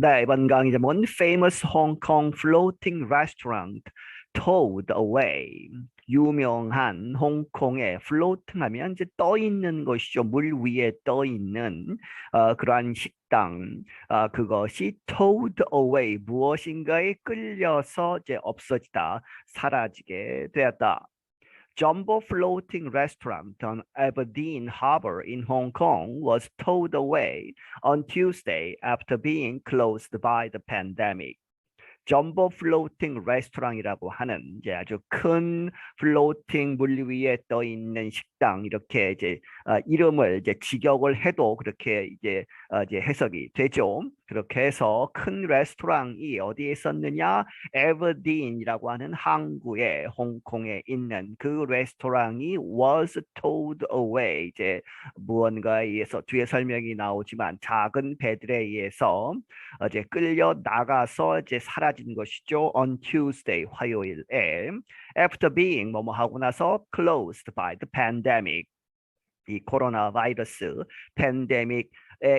네, 이번 강의 제목은 Famous Hong Kong Floating Restaurant Towed Away. 유명한 홍콩의 floating 하면 이제 떠 있는 것이죠. 물 위에 떠 있는 그러한 식당. 그것이 towed away 무엇인가에 끌려서 이제 없어지다, 사라지게 되었다. Jumbo Floating Restaurant on Aberdeen Harbor in Hong Kong was towed away on Tuesday after being closed by the pandemic. 점보 플로팅 레스토랑이라고 하는 이제 아주 큰 플로팅 물 위에 떠 있는 식당, 이렇게 이제 이름을 이제 직역을 해도 그렇게 이제 해석이 되죠. 그렇게 해서 큰 레스토랑이 어디에 있었느냐? 에버딘이라고 하는 항구에, 홍콩에 있는 그 레스토랑이 was towed away, 이제 무언가에 의해서, 뒤에 설명이 나오지만 작은 배들에 의해서 이제 끌려 나가서 이제 사라진 것이죠. On Tuesday, 화요일에. After being 뭐뭐 하고 나서 closed by the pandemic, 이 코로나 바이러스 팬데믹에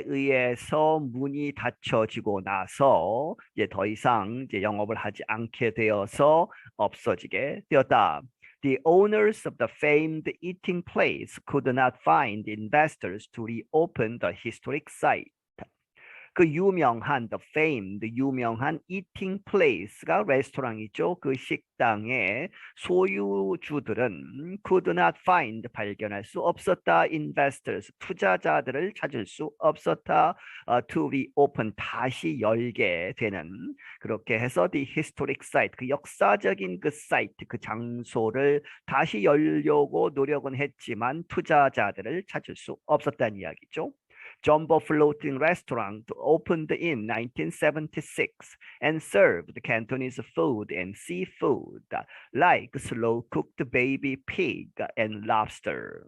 의해서 문이 닫혀지고 나서 이제 더 이상 이제 영업을 하지 않게 되어서 없어지게 되었다. The owners of the famed eating place could not find investors to reopen the historic site. 그 유명한 the famed, 유명한 eating place가 레스토랑이죠. 그 식당의 소유주들은 could not find, 발견할 수 없었다, investors, 투자자들을 찾을 수 없었다, to reopen, 다시 열게 되는, 그렇게 해서 the historic site, 그 역사적인 그 site, 그 장소를 다시 열려고 노력은 했지만 투자자들을 찾을 수 없었다는 이야기죠. Jumbo Floating Restaurant opened in 1976 and served Cantonese food and seafood like slow-cooked baby pig and lobster.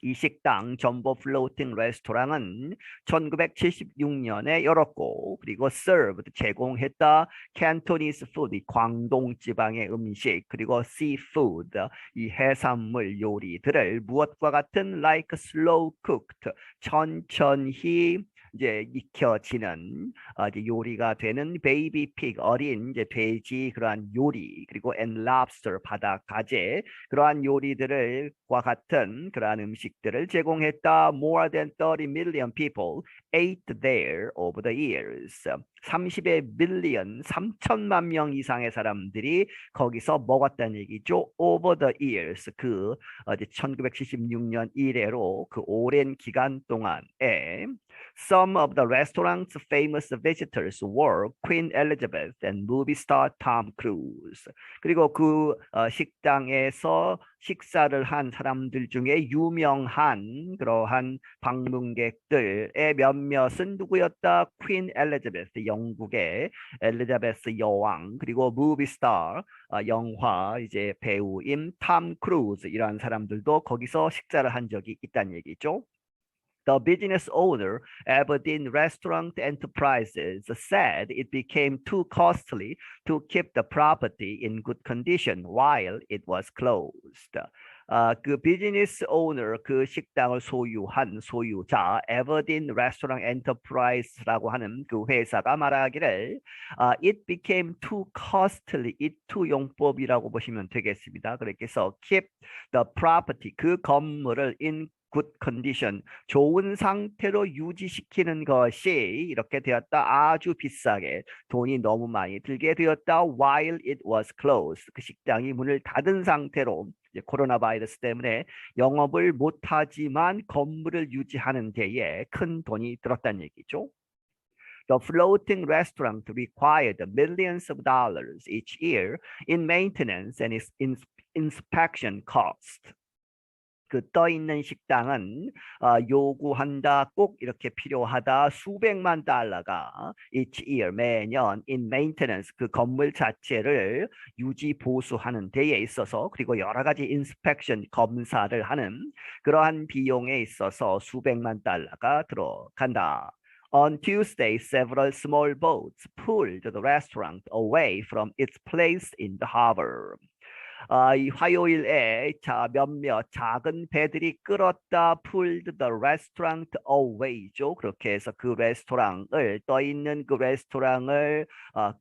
이 식당 점보 플로팅 레스토랑은 1976년에 열었고, 그리고 served, 제공했다, Cantonese food, 이 광동 지방의 음식, 그리고 seafood, 이 해산물 요리들을 무엇과 같은 like slow cooked, 천천히 이제 익혀지는 이제 요리가 되는 베이비 픽, 어린 이제 돼지, 그러한 요리, 그리고 and lobster, 바다 가재, 그러한 요리들과 같은 그러한 음식들을 제공했다. More than 30 million people ate there over the years. 30의 밀리언, 3천만 명 이상의 사람들이 거기서 먹었다는 얘기죠. Over the years, 그 이제 1976년 이래로 그 오랜 기간 동안에. Some of the restaurant's famous visitors were Queen Elizabeth and movie star Tom Cruise. 그리고 그 식당에서 식사를 한 사람들 중에 유명한 그러한 방문객들의 몇몇은 누구였다? 퀸 엘리자베스, 영국의 엘리자베스 여왕, 그리고 무비스타, 영화 이제 배우인 탐 크루즈, 이러한 사람들도 거기서 식사를 한 적이 있다는 얘기죠. The business owner, Aberdeen Restaurant Enterprises, said it became too costly to keep the property in good condition while it was closed. 그 비즈니스 오너, 그 식당을 소유한 소유자, 에버딘 레스토랑 엔터프라이즈라고 하는 그 회사가 말하기를 it became too costly, it too 용법이라고 보시면 되겠습니다. 그래서 keep the property, 그 건물을 in good condition, 좋은 상태로 유지시키는 것이 이렇게 되었다. 아주 비싸게, 돈이 너무 많이 들게 되었다. While it was closed, 그 식당이 문을 닫은 상태로, 이제 코로나 바이러스 때문에 영업을 못하지만 건물을 유지하는 데에 큰 돈이 들었다는 얘기죠. The floating restaurant required millions of dollars each year in maintenance and inspection cost. 그 떠 있는 식당은 요구한다, 꼭 이렇게 필요하다, 수백만 달러가 each year, 매년 in maintenance, 그 건물 자체를 유지 보수하는 데에 있어서, 그리고 여러 가지 inspection, 검사를 하는 그러한 비용에 있어서 수백만 달러가 들어간다. On Tuesday, several small boats pulled the restaurant away from its place in the harbor. 이 화요일에 몇몇 작은 배들이 끌었다 pulled the restaurant away죠. 그렇게 해서 그 레스토랑을 떠 있는 그 레스토랑을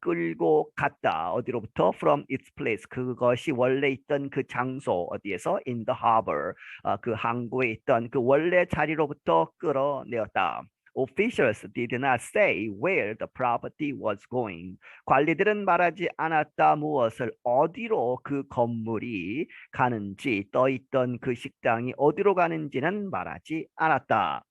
끌고 갔다. 어디로부터? From its place. 그것이 원래 있던 그 장소 어디에서? In the harbor. 그 항구에 있던 그 원래 자리로부터 끌어내었다. Officials did not say where the property was going. 관리들은 말하지 않았다. 무엇을 어디로 그 건물이 가는지 떠 있던 그 식당이 어디로 가는지는 말하지 않았다.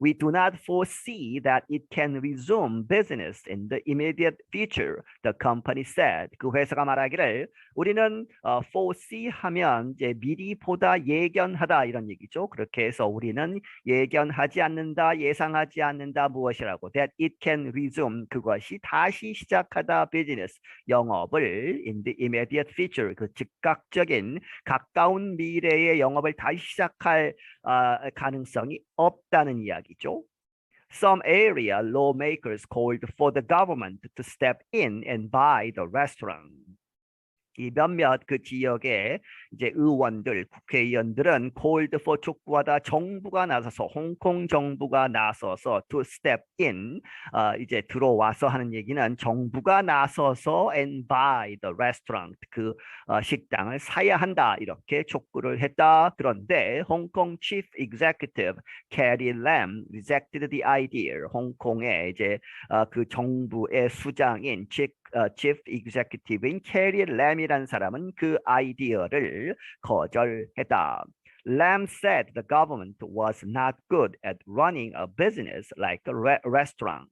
We do not foresee that it can resume business in the immediate future, the company said. 그 회사가 말하기를 우리는 foresee 하면 이제 미리 보다 예견하다 이런 얘기죠. 그렇게 해서 우리는 예견하지 않는다, 예상하지 않는다 무엇이라고 that it can resume 그것이 다시 시작하다 business 영업을 in the immediate future 그 즉각적인 가까운 미래의 영업을 다시 시작할 가능성이 없다는 이야기죠. Some area lawmakers called for the government to step in and buy the restaurant. 이 몇몇 그 지역의 이제 의원들, 국회의원들은 called for 촉구하다 정부가 나서서 홍콩 정부가 나서서 to step in 이제 들어와서 하는 얘기는 정부가 나서서 and buy the restaurant 그 식당을 사야 한다 이렇게 촉구를 했다. 그런데 홍콩 chief executive Carrie Lam rejected the idea. 홍콩의 이제 그 정부의 수장인 chief executive인 캐리 램이라는 사람은 그 아이디어를 거절했다. Lam said the government was not good at running a business like a restaurant.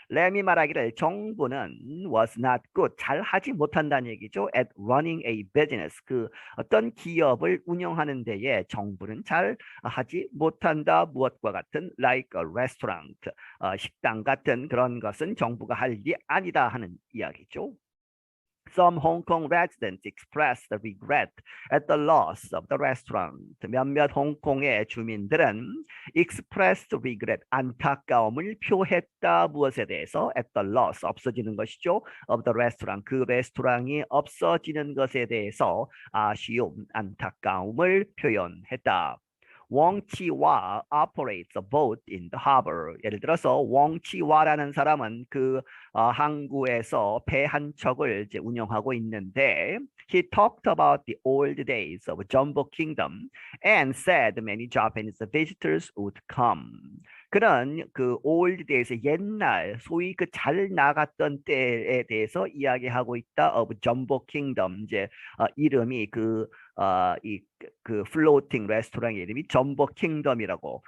램이 말하기를 정부는 was not good 잘 하지 못한다는 얘기죠. at running a business 그 어떤 기업을 운영하는 데에 정부는 잘 하지 못한다. 무엇과 같은 like a restaurant 식당 같은 그런 것은 정부가 할 일이 아니다 하는 이야기죠. Some Hong Kong residents expressed regret at the loss of the restaurant. 몇몇 홍콩의 주민들은 expressed regret, 안타까움을 표했다. 무엇에 대해서? At the loss, 없어지는 것이죠. of the restaurant, 그 레스토랑이 없어지는 것에 대해서 아쉬움, 안타까움을 표현했다. 웡치와 operates a boat in the harbor. 예를 들어서 웡치와라는 사람은 그 항구에서 배 한 척을 이제 운영하고 있는데 he talked about the old days of Jumbo Kingdom and said many Japanese visitors would come. 그는 그 old days 옛날 소위 그 잘 나갔던 때에 대해서 이야기하고 있다. of Jumbo Kingdom 이제 이름이 그 플로팅 레스토랑의 이름이 점보 킹덤이라고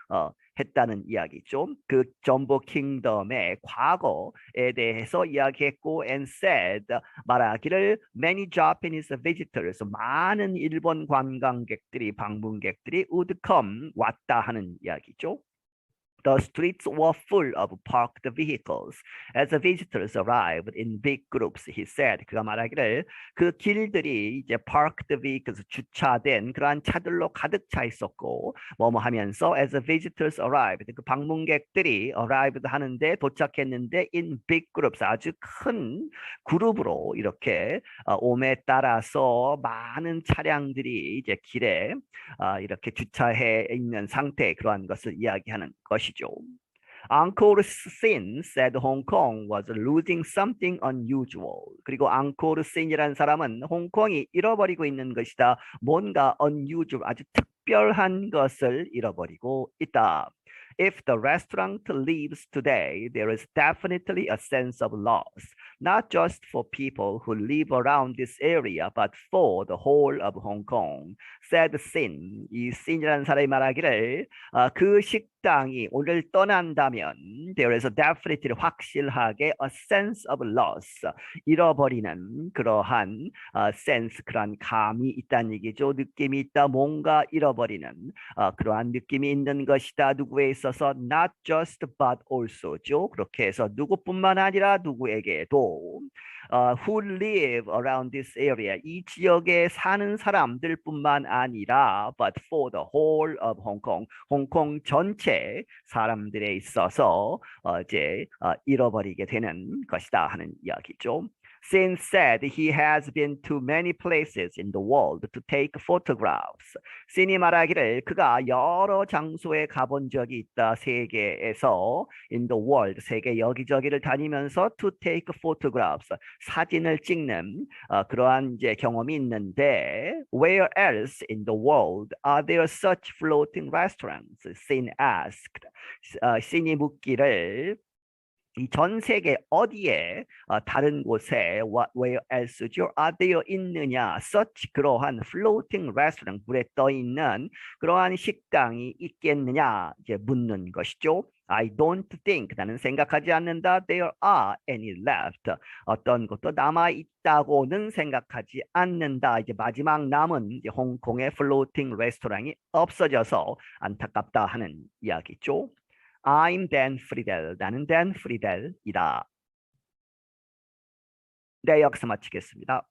했다는 이야기죠. 그 점보 킹덤의 과거에 대해서 이야기했고 and said 말하기를 many Japanese visitors 많은 일본 관광객들이 방문객들이 would come 왔다 하는 이야기죠. The streets were full of parked vehicles. As the visitors arrived in big groups, he said. 그가 말하기를 그 길들이 이제 parked vehicles 주차된 그러한 차들로 가득 차 있었고 뭐뭐 하면서 as the visitors arrived 그 방문객들이 arrived 하는데 도착했는데 in big groups 아주 큰 그룹으로 이렇게 옴에 따라서 많은 차량들이 이제 길에 이렇게 주차해 있는 상태 그러한 것을 이야기하는 것이죠. Angkor Sin said Hong Kong was losing something unusual. 그리고 앙코르 신이라는 사람은 홍콩이 잃어버리고 있는 것이다. 뭔가 unusual, 아주 특별한 것을 잃어버리고 있다. If the restaurant leaves today, there is definitely a sense of loss, not just for people who live around this area, but for the whole of Hong Kong, said Sin. 이 Sin이라는 사람이 말하기를 그 식당이 오늘 떠난다면 there is a definitely 확실하게 a sense of loss, 잃어버리는 그러한 sense, 그러한 감이 있다는 얘기죠. 느낌이 있다, 뭔가 잃어버리는 그러한 느낌이 있는 것이다. 누구에 있어서 not just but also죠. 그렇게 해서 누구뿐만 아니라 누구에게도 who live around this area 이 지역에 사는 사람들뿐만 아니라 but for the whole of Hong Kong 홍콩 전체 사람들에 있어서 이제 잃어버리게 되는 것이다 하는 이야기죠. Sin said he has been to many places in the world to take photographs. 신이 말하기를 그가 여러 장소에 가본 적이 있다. 세계에서 in the world 세계 여기저기를 다니면서 to take photographs 사진을 찍는 그러한 이제 경험이 있는데 where else in the world are there such floating restaurants? Sin asked. 신이 묻기를 이 전 세계 어디에 다른 곳에 where else죠? 어디에 있느냐? such 그러한 floating restaurant 물에 떠 있는 그러한 식당이 있겠느냐? 이제 묻는 것이죠. I don't think 나는 생각하지 않는다. There are any left. 어떤 것도 남아 있다고는 생각하지 않는다. 이제 마지막 남은 이제 홍콩의 floating 레스토랑이 없어져서 안타깝다 하는 이야기죠. I'm Dan Friedel. 나는 Dan Friedel이다. 네, 여기서 마치겠습니다.